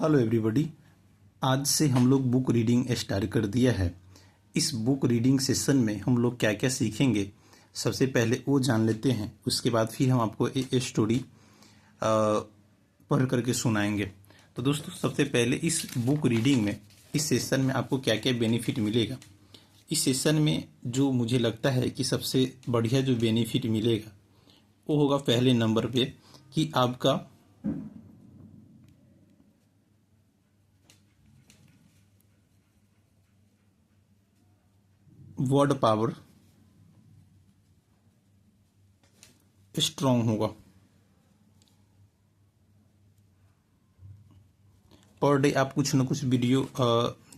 Hello everybody. आज से हम लोग बुक रीडिंग स्टार्ट कर दिया है। इस बुक रीडिंग सेशन में हम लोग क्या क्या सीखेंगे, सबसे पहले वो जान लेते हैं। उसके बाद फिर हम आपको एक स्टोरी पढ़ करके सुनाएंगे। तो दोस्तों, सबसे पहले इस बुक रीडिंग में, इस सेशन में आपको क्या क्या बेनिफिट मिलेगा। इस सेशन में जो मुझे लगता है कि सबसे बढ़िया जो बेनिफिट मिलेगा वो होगा पहले नंबर पे कि आपका वर्ड पावर स्ट्रांग होगा। पर डे आप कुछ न कुछ वीडियो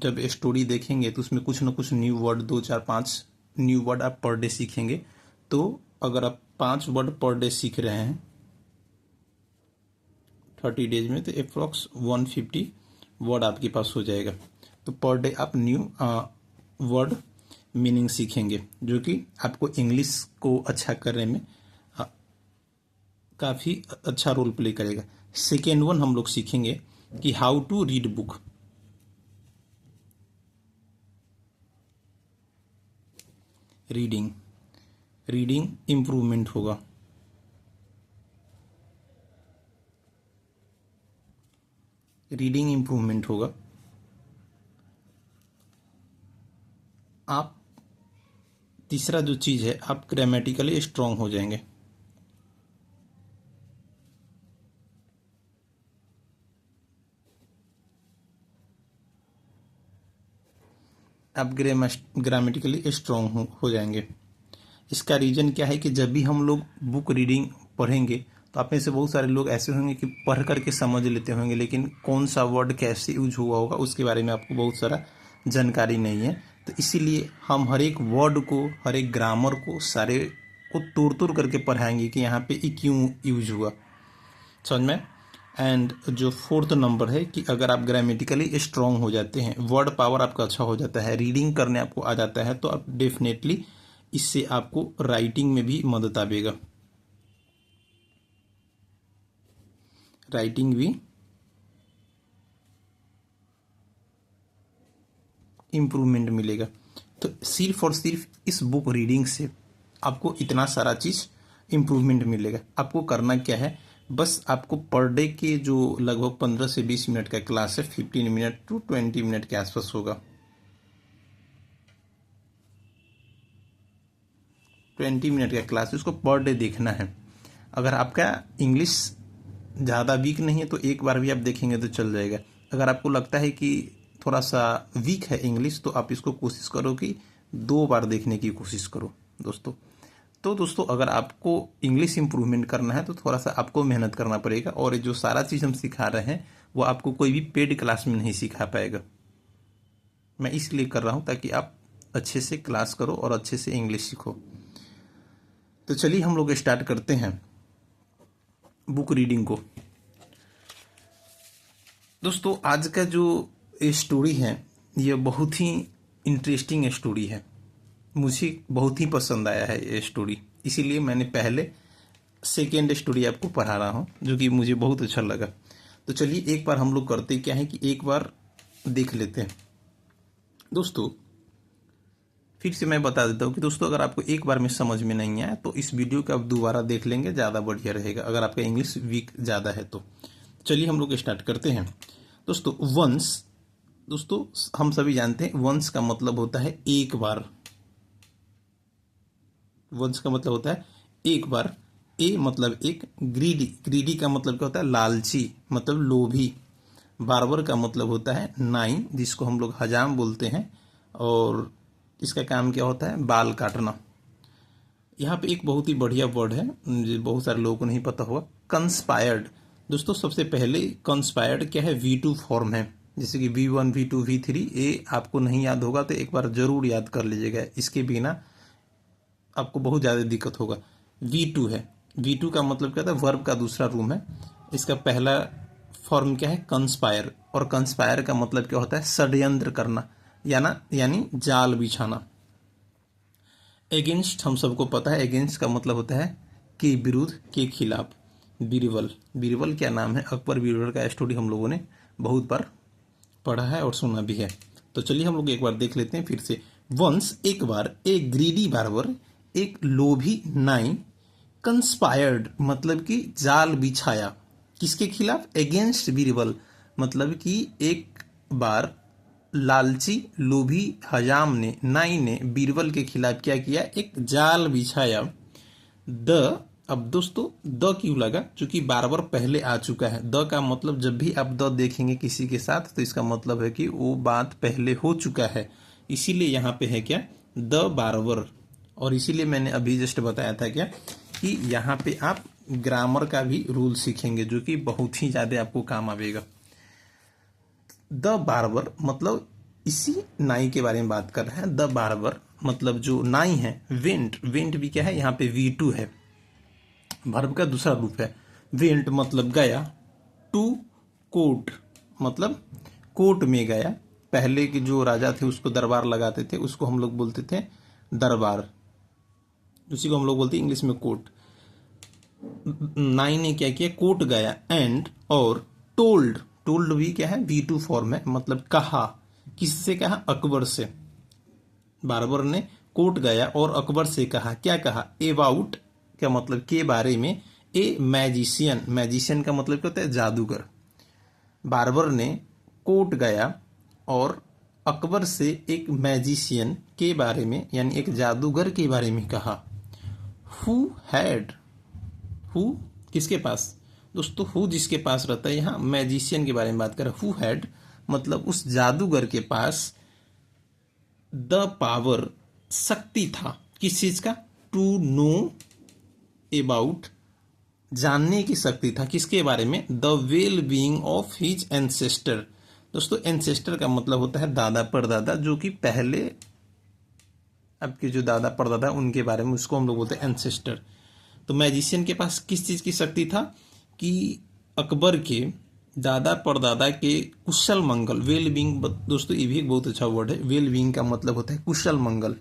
जब स्टोरी देखेंगे तो उसमें कुछ न कुछ न्यू वर्ड, 2 4 5 न्यू वर्ड आप पर डे सीखेंगे। तो अगर आप 5 वर्ड पर डे सीख रहे हैं 30 डेज में, तो अप्रॉक्स 150 वर्ड आपके पास हो जाएगा। तो पर डे आप न्यू वर्ड मीनिंग सीखेंगे, जो कि आपको इंग्लिश को अच्छा करने में काफ़ी अच्छा रोल प्ले करेगा। सेकेंड वन हम लोग सीखेंगे कि how to read book. Reading improvement होगा। आप तीसरा जो चीज़ है, आप ग्रामेटिकली स्ट्रांग हो जाएंगे। आप ग्रामेटिकली स्ट्रांग हो जाएंगे। इसका रीज़न क्या है कि जब भी हम लोग बुक रीडिंग पढ़ेंगे तो आप में से बहुत सारे लोग ऐसे होंगे कि पढ़ करके समझ लेते होंगे, लेकिन कौन सा वर्ड कैसे यूज हुआ होगा उसके बारे में आपको बहुत सारा जानकारी नहीं है। तो इसीलिए हम हर एक वर्ड को, हर एक ग्रामर को, सारे को तोड़ तोड़ करके पढ़ाएंगे कि यहाँ पे ये क्यों यूज हुआ, समझ में। एंड जो फोर्थ नंबर है कि अगर आप ग्रामेटिकली स्ट्रांग हो जाते हैं, वर्ड पावर आपका अच्छा हो जाता है, रीडिंग करने आपको आ जाता है, तो आप डेफिनेटली इससे आपको राइटिंग में भी मदद आएगा। राइटिंग भी इम्प्रूवमेंट मिलेगा। तो सिर्फ और सिर्फ इस बुक रीडिंग से आपको इतना सारा चीज़ इम्प्रूवमेंट मिलेगा। आपको करना क्या है, बस आपको पर डे के जो लगभग 15 से 20 मिनट का क्लास है, 15 मिनट टू 20 मिनट के आसपास होगा। 20 मिनट का क्लास है, उसको पर डे देखना है। अगर आपका इंग्लिश ज़्यादा वीक नहीं है तो एक बार भी आप देखेंगे तो चल जाएगा। अगर आपको लगता है कि थोड़ा सा वीक है इंग्लिश, तो आप इसको कोशिश करो कि 2 बार देखने की कोशिश करो दोस्तों। तो दोस्तों, अगर आपको इंग्लिश इंप्रूवमेंट करना है तो थोड़ा सा आपको मेहनत करना पड़ेगा, और जो सारा चीज़ हम सिखा रहे हैं वो आपको कोई भी पेड क्लास में नहीं सिखा पाएगा। मैं इसलिए कर रहा हूँ ताकि आप अच्छे से क्लास करो और अच्छे से इंग्लिश सीखो। तो चलिए हम लोग स्टार्ट करते हैं बुक रीडिंग को। दोस्तों, आज का जो स्टोरी है ये बहुत ही इंटरेस्टिंग स्टोरी है। मुझे बहुत ही पसंद आया है ये स्टोरी, इसीलिए मैंने पहले सेकेंड स्टोरी आपको पढ़ा रहा हूँ, जो कि मुझे बहुत अच्छा लगा। तो चलिए एक बार हम लोग करते क्या है कि एक बार देख लेते हैं। दोस्तों, फिर से मैं बता देता हूँ कि दोस्तों, अगर आपको एक बार में समझ में नहीं आया तो इस वीडियो को आप दोबारा देख लेंगे, ज़्यादा बढ़िया रहेगा, अगर आपका इंग्लिश वीक ज़्यादा है तो। चलिए हम लोग स्टार्ट करते हैं। दोस्तों, वंस, दोस्तों हम सभी जानते हैं वंस का मतलब होता है एक बार। वंस का मतलब होता है एक बार। ए मतलब एक, ग्रीडी का मतलब क्या होता है, लालची, मतलब लोभी। बार्बर का मतलब होता है नाई, जिसको हम लोग हजाम बोलते हैं, और इसका काम क्या होता है, बाल काटना। यहाँ पे एक बहुत ही बढ़िया वर्ड है, जो बहुत सारे लोगों को नहीं पता होगा, कंस्पायर्ड। दोस्तों, सबसे पहले कंस्पायर्ड क्या है, V2 फॉर्म है। जैसे कि V1 V2 V3, ये आपको नहीं याद होगा तो एक बार जरूर याद कर लीजिएगा, इसके बिना आपको बहुत ज़्यादा दिक्कत होगा। V2 है, V2 का मतलब क्या था, वर्ब का दूसरा रूम है। इसका पहला फॉर्म क्या है, कंस्पायर, और कंस्पायर का मतलब क्या होता है, षड्यंत्र करना, यानी जाल बिछाना। एगेंस्ट हम सबको पता है, एगेंस्ट का मतलब होता है के विरुद्ध, के खिलाफ। बीरबल, बीरबल क्या नाम है, अकबर बीरबल का स्टोरी हम लोगों ने बहुत बार पढ़ा है और सुना भी है। तो चलिए हम लोग एक बार देख लेते हैं फिर से। वंस एक बार, ए ग्रीडी बार्बर, एक लोभी नाई, कंस्पायर्ड मतलब कि जाल बिछाया, किसके खिलाफ? अगेंस्ट बीरबल, मतलब कि एक बार लालची लोभी हजाम ने, नाई ने बीरबल के खिलाफ क्या किया? एक जाल बिछाया। द, अब दोस्तों द क्यों लगा? क्योंकि बार बार पहले आ चुका है। द का मतलब जब भी आप द देखेंगे किसी के साथ तो इसका मतलब है कि वो बात पहले हो चुका है, इसीलिए यहाँ पे है क्या? The barber. और इसीलिए मैंने अभी जस्ट बताया था क्या कि यहाँ पे आप ग्रामर का भी रूल सीखेंगे जो कि बहुत ही ज्यादा आपको काम आवेगा। द बार्बर मतलब इसी नाई के बारे में बात कर रहे हैं। द बार्बर मतलब जो नाई है। वेंट, वेंट भी क्या है? यहाँ पे V2 है, वर्ब का दूसरा रूप है। वेंट मतलब गया। टू कोर्ट मतलब कोर्ट में गया। पहले के जो राजा थे उसको दरबार लगाते थे, उसको हम लोग बोलते थे दरबार, उसी को हम लोग बोलते हैं इंग्लिश में कोर्ट। नाई ने क्या किया? कोर्ट गया। एंड और टोल्ड, टोल्ड भी क्या है? V2 फॉर्म है, मतलब कहा। किससे कहा? अकबर से। बार्बर ने कोर्ट गया और अकबर से कहा। क्या कहा? अबाउट का मतलब के बारे में, ए मैजिशियन, मैजिशियन का मतलब क्या होता है? जादूगर। बार्बर ने कोर्ट गया और अकबर से एक मैजिशियन के बारे में यानी एक जादूगर के बारे में कहा। हु हैड, हु किसके पास? दोस्तों हु जिसके पास रहता है, यहाँ मैजिशियन के बारे में बात कर रहा है। हु हैड मतलब उस जादूगर के पास द पावर शक्ति था, किस चीज का? टू नो अबाउट जानने की शक्ति था, किसके बारे में? The well being of his ancestor. दोस्तों एंसेस्टर का मतलब होता है दादा परदादा, जो कि पहले आपके जो दादा परदादा उनके बारे में, उसको हम लोग बोलते हैं एंसेस्टर। तो मैजिशियन के पास किस चीज की शक्ति था? कि अकबर के दादा परदादा के कुशल मंगल, वेल बीइंग, दोस्तों ये भी एक बहुत अच्छा वर्ड है। वेल बीइंग का मतलब होता है कुशल मंगल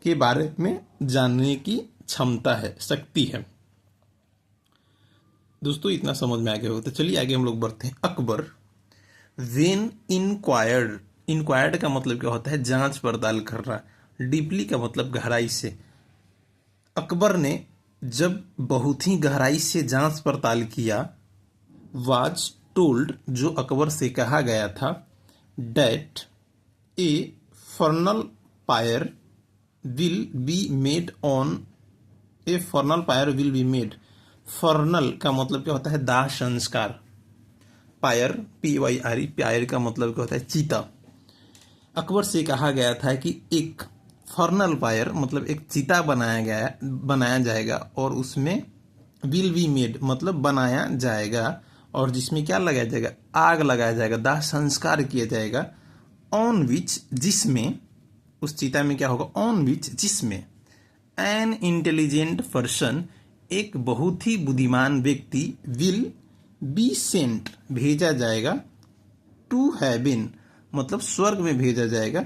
के बारे में जानने की क्षमता है, शक्ति है। दोस्तों इतना समझ में आ गया होगा। तो चलिए आगे हम लोग बढ़ते हैं। अकबर वेन इंक्वायर्ड, इंक्वायर्ड का मतलब क्या होता है? जांच पड़ताल कर रहा। डीपली का मतलब गहराई से। अकबर ने जब बहुत ही गहराई से जांच पड़ताल किया, वाज टोल्ड जो अकबर से कहा गया था, that a funeral pyre will be made on, a funeral pyre will be made. Funeral का मतलब क्या होता है? दाह संस्कार। पायर PYRE, पायर का मतलब क्या होता है? चीता। अकबर से कहा गया था कि एक फर्नल पायर मतलब एक चीता बनाया जाएगा और उसमें विल बी मेड मतलब बनाया जाएगा, और जिसमें क्या लगाया जाएगा? आग लगाया जाएगा, दाह संस्कार किया जाएगा। ऑन विच जिसमें, उस चीता में क्या होगा? ऑन विच जिसमें एन इंटेलिजेंट पर्सन एक बहुत ही बुद्धिमान व्यक्ति, विल बी सेंट भेजा जाएगा, टू हेवन मतलब स्वर्ग में भेजा जाएगा,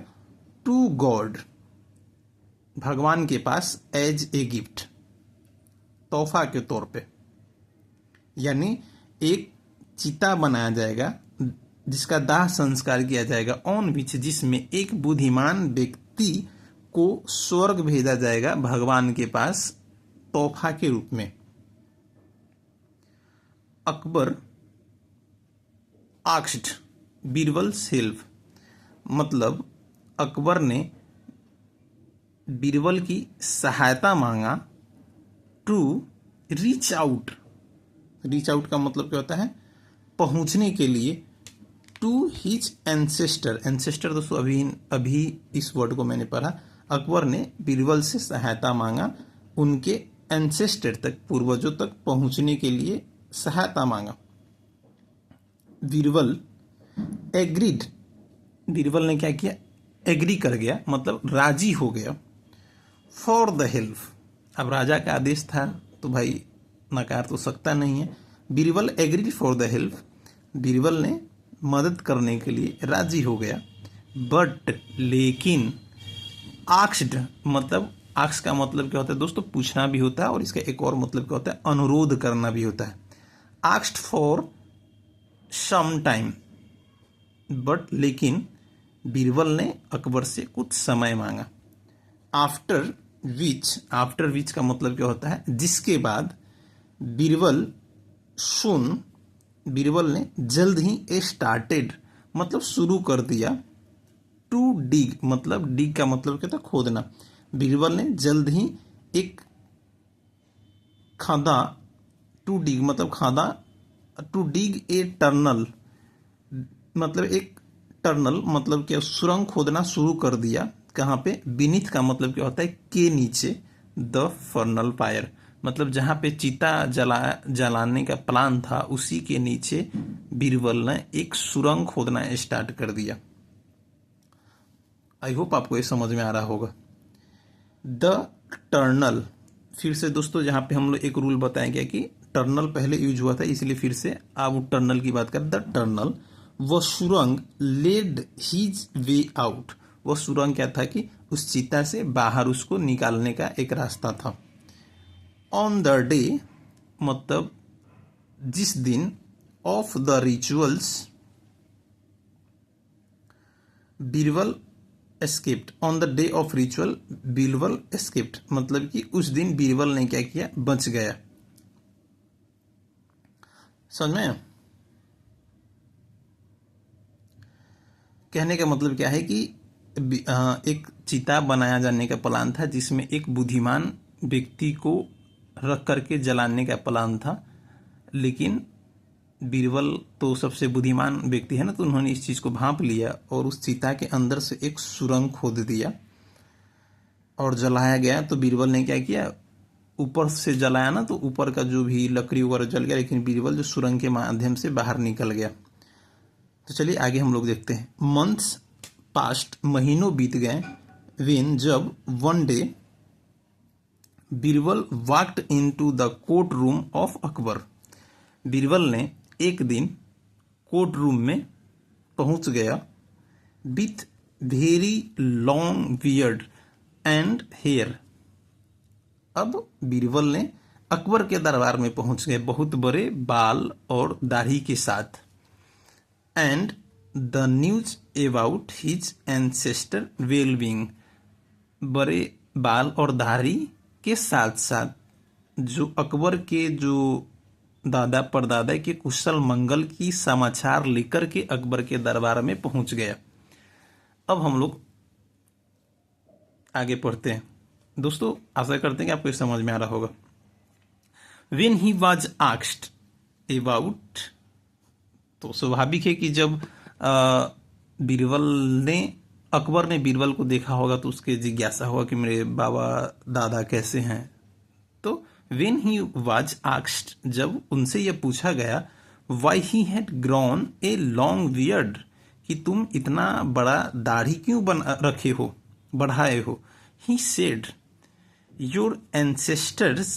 टू गॉड भगवान के पास, एज ए गिफ्ट तोहफा के तौर पे। यानी एक चिता बनाया जाएगा जिसका दाह संस्कार किया जाएगा, ऑन विच जिसमें एक बुद्धिमान व्यक्ति को स्वर्ग भेजा जाएगा भगवान के पास तोहफा के रूप में। अकबर आस्क्ड बीरबल हेल्प मतलब अकबर ने बीरबल की सहायता मांगा। To reach out, reach out का मतलब क्या होता है? पहुंचने के लिए। टू हिज एंसेस्टर, एंसेस्टर दोस्तों अभी इस वर्ड को मैंने पढ़ा। अकबर ने बीरबल से सहायता मांगा उनके एंसेस्टर तक, पूर्वजों तक पहुंचने के लिए सहायता मांगा। बीरबल एग्रीड, बीरबल ने क्या किया? एग्री कर गया मतलब राजी हो गया। फॉर द हेल्प, अब राजा का आदेश था तो भाई नकार तो सकता नहीं है। Birbal agreed for the help, Birbal ने मदद करने के लिए राजी हो गया। बट लेकिन आस्क्ड मतलब, आस्क का मतलब क्या होता है दोस्तों? पूछना भी होता है, और इसका एक और मतलब क्या होता है? अनुरोध करना भी होता है। Asked for some time, but लेकिन बीरबल ने अकबर से कुछ समय मांगा। आफ्टर विच का मतलब क्या होता है, जिसके बाद। बीरबल सुन बीरबल ने जल्द ही स्टार्टेड मतलब शुरू कर दिया। टू डिग मतलब डिग का मतलब क्या था, खोदना। बीरबल ने जल्द ही एक खादा, टू डिग मतलब खादा, टू डिग ए टनल मतलब एक टनल मतलब क्या, सुरंग खोदना शुरू कर दिया। कहाँ पे, बीनीथ का मतलब क्या होता है, के नीचे। द फर्नल फायर मतलब जहाँ पे चिता जलाने का प्लान था उसी के नीचे बीरबल ने एक सुरंग खोदना स्टार्ट कर दिया। आई होप आपको ये समझ में आ रहा होगा। द टर्नल, फिर से दोस्तों जहाँ पे हम लोग एक रूल बताया गया कि टर्नल पहले यूज हुआ था, इसलिए फिर से आप टर्नल की बात करें। द टर्नल, वह सुरंग लेड हिज वे आउट, वह सुरंग क्या था कि उस चिता से बाहर उसको निकालने का एक रास्ता था। ऑन द डे मतलब जिस दिन, of the rituals Birbal escaped, on the day of ritual Birbal escaped मतलब कि उस दिन बीरबल ने क्या किया, बच गया। समझ में? कहने का मतलब क्या है कि एक चिता बनाया जाने का प्लान था जिसमें एक बुद्धिमान व्यक्ति को रख करके जलाने का प्लान था, लेकिन बीरबल तो सबसे बुद्धिमान व्यक्ति है ना, तो उन्होंने इस चीज़ को भांप लिया और उस चिता के अंदर से एक सुरंग खोद दिया और जलाया गया। तो बीरबल ने क्या किया, ऊपर से जलाया ना, तो ऊपर का जो भी लकड़ी वगैरह जल गया, लेकिन बीरबल जो सुरंग के माध्यम से बाहर निकल गया। तो चलिए आगे हम लोग देखते हैं। मंथ्स पास्ट, महीनों बीत गए। वेन जब, one day Birbal walked into the court room of Akbar, Birbal ने एक दिन कोर्ट रूम में पहुंच गया। With very long beard and hair, अब बीरबल ने अकबर के दरबार में पहुंच गए बहुत बड़े बाल और दाढ़ी के साथ। And the news about his ancestor wellbeing, बड़े बाल और दाढ़ी के साथ साथ जो अकबर के जो दादा परदादा के कुशल मंगल की समाचार लेकर के अकबर के दरबार में पहुंच गया। अब हम लोग आगे पढ़ते हैं। दोस्तों आशा करते हैं कि आपको समझ में आ रहा होगा। When he was asked about, तो स्वाभाविक है कि जब बीरबल ने, अकबर ने बीरबल को देखा होगा तो उसके जिज्ञासा होगा कि मेरे बाबा दादा कैसे हैं। तो when he was asked, जब उनसे यह पूछा गया, why he had grown a long beard, कि तुम इतना बड़ा दाढ़ी क्यों रखे हो, बढ़ाए हो। he said, your ancestors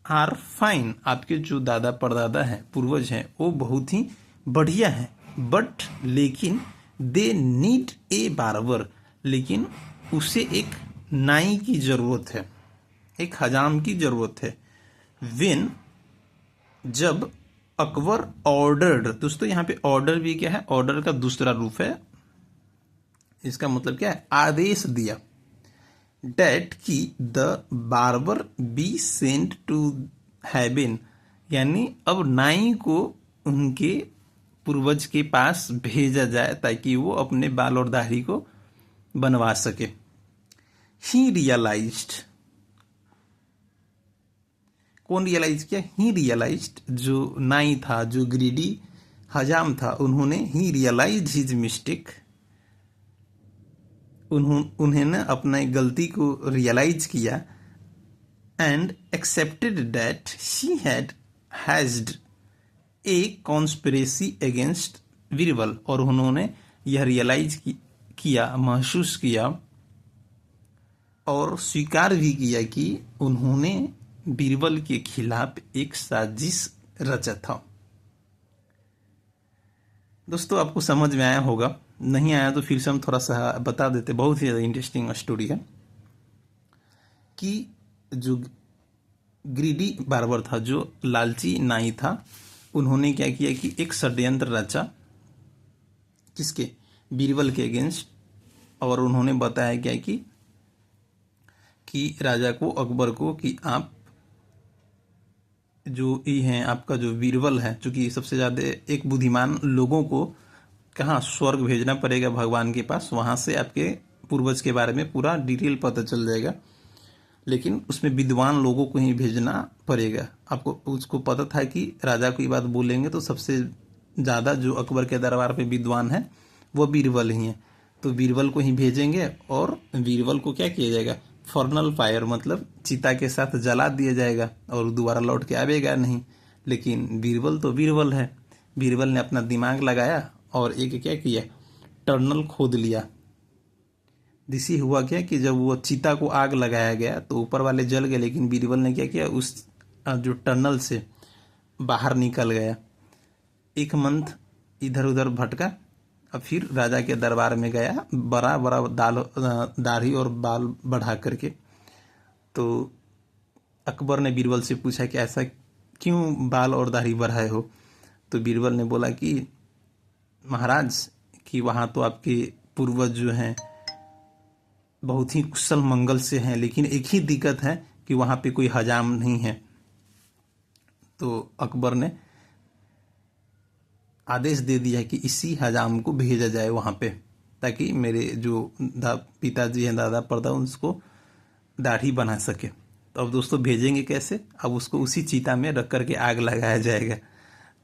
are fine, आपके जो दादा परदादा हैं, पूर्वज हैं, वो बहुत ही बढ़िया हैं। बट लेकिन दे नीड ए बार्बर, लेकिन उसे एक नाई की जरूरत है, एक हजाम की जरूरत है। वेन जब अकबर ऑर्डर्ड, दोस्तों यहाँ पे ऑर्डर भी क्या है, ऑर्डर का दूसरा रूप है। इसका मतलब क्या है, आदेश दिया। डेट की the barber be sent to heaven, यानी अब नाई को उनके पूर्वज के पास भेजा जाए ताकि वो अपने बाल और दाढ़ी को बनवा सके। ही रियलाइज्ड, कौन रियलाइज किया, ही रियलाइज्ड, जो नाई था, जो ग्रीडी हजाम था, उन्होंने ही रियलाइज हिज मिस्टेक, उन्होंने अपने गलती को रियलाइज किया। And accepted that she had hedged A conspiracy against Birbal, और उन्होंने यह रियलाइज किया, महसूस किया और स्वीकार भी किया कि उन्होंने बीरबल के खिलाफ एक साजिश रचा था। दोस्तों आपको समझ में आया होगा, नहीं आया तो फिर से हम थोड़ा सा बता देते। बहुत ही ज़्यादा इंटरेस्टिंग स्टोरी है कि जो ग्रीडी बार्बर था, जो लालची नाई था, उन्होंने क्या किया कि एक षड्यंत्र रचा किसके, बीरबल के अगेंस्ट। और उन्होंने बताया क्या कि राजा को, अकबर को, कि आप जो ये हैं, आपका जो बीरबल है, चूंकि सबसे ज़्यादा एक बुद्धिमान लोगों को कहाँ स्वर्ग भेजना पड़ेगा भगवान के पास, वहाँ से आपके पूर्वज के बारे में पूरा डिटेल पता चल जाएगा, लेकिन उसमें विद्वान लोगों को ही भेजना पड़ेगा। आपको उसको पता था कि राजा को ये बात बोलेंगे तो सबसे ज़्यादा जो अकबर के दरबार पे विद्वान है वो बीरबल ही हैं, तो बीरबल को ही भेजेंगे और बीरबल को क्या किया जाएगा, फॉर्नल फायर मतलब चिता के साथ जला दिया जाएगा और दोबारा लौट के आवेगा नहीं। लेकिन बीरबल तो बीरबल है, बीरबल ने अपना दिमाग लगाया और एक क्या किया, टनल खोद लिया। जिससे हुआ क्या कि जब वो चिता को आग लगाया गया तो ऊपर वाले जल गए, लेकिन बीरबल ने क्या किया, उस जो टनल से बाहर निकल गया। एक मंथ इधर उधर भटका, अब फिर राजा के दरबार में गया, बड़ा बड़ा दाढ़ी और बाल बढ़ा करके। तो अकबर ने बीरबल से पूछा कि ऐसा क्यों बाल और दाढ़ी बढ़ाए हो। तो बीरबल ने बोला कि महाराज, कि वहाँ तो आपके पूर्वज जो हैं बहुत ही कुशल मंगल से हैं, लेकिन एक ही दिक्कत है कि वहाँ पे कोई हजाम नहीं है। तो अकबर ने आदेश दे दिया कि इसी हजाम को भेजा जाए वहाँ पे, ताकि मेरे जो पिताजी हैं, दादा परदा, उसको दाढ़ी बना सके। तो अब दोस्तों भेजेंगे कैसे, अब उसको उसी चीता में रख करके आग लगाया जाएगा।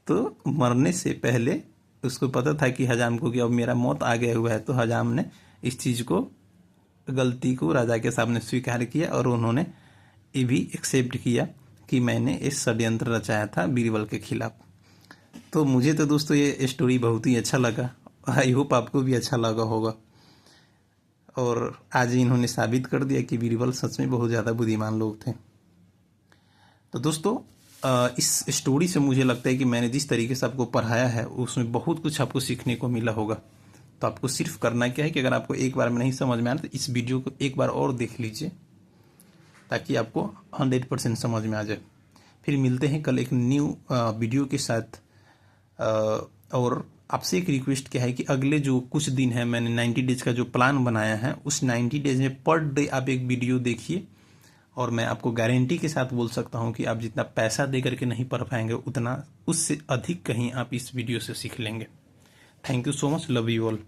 तो मरने से पहले उसको पता था कि हजाम को कि अब मेरा मौत आ गया हुआ है, तो हजाम ने इस चीज़ को, गलती को राजा के सामने स्वीकार किया और उन्होंने ये भी एक्सेप्ट किया कि मैंने इस षड्यंत्र रचाया था बीरबल के खिलाफ। तो मुझे तो दोस्तों ये स्टोरी बहुत ही अच्छा लगा, आई होप आपको भी अच्छा लगा होगा। और आज इन्होंने साबित कर दिया कि बीरबल सच में बहुत ज़्यादा बुद्धिमान लोग थे। तो दोस्तों इस स्टोरी से मुझे लगता है कि मैंने जिस तरीके से आपको पढ़ाया है उसमें बहुत कुछ आपको सीखने को मिला होगा। तो आपको सिर्फ करना क्या है कि अगर आपको एक बार में नहीं समझ में आया तो इस वीडियो को एक बार और देख लीजिए, ताकि आपको 100% समझ में आ जाए। फिर मिलते हैं कल एक न्यू वीडियो के साथ। और आपसे एक रिक्वेस्ट क्या है कि अगले जो कुछ दिन है, मैंने 90 डेज का जो प्लान बनाया है, उस 90 डेज में पर डे आप एक वीडियो देखिए, और मैं आपको गारंटी के साथ बोल सकता हूं कि आप जितना पैसा दे करके नहीं पढ़ पाएंगे, उतना उससे अधिक कहीं आप इस वीडियो से सीख लेंगे। Thank you so much, love you all.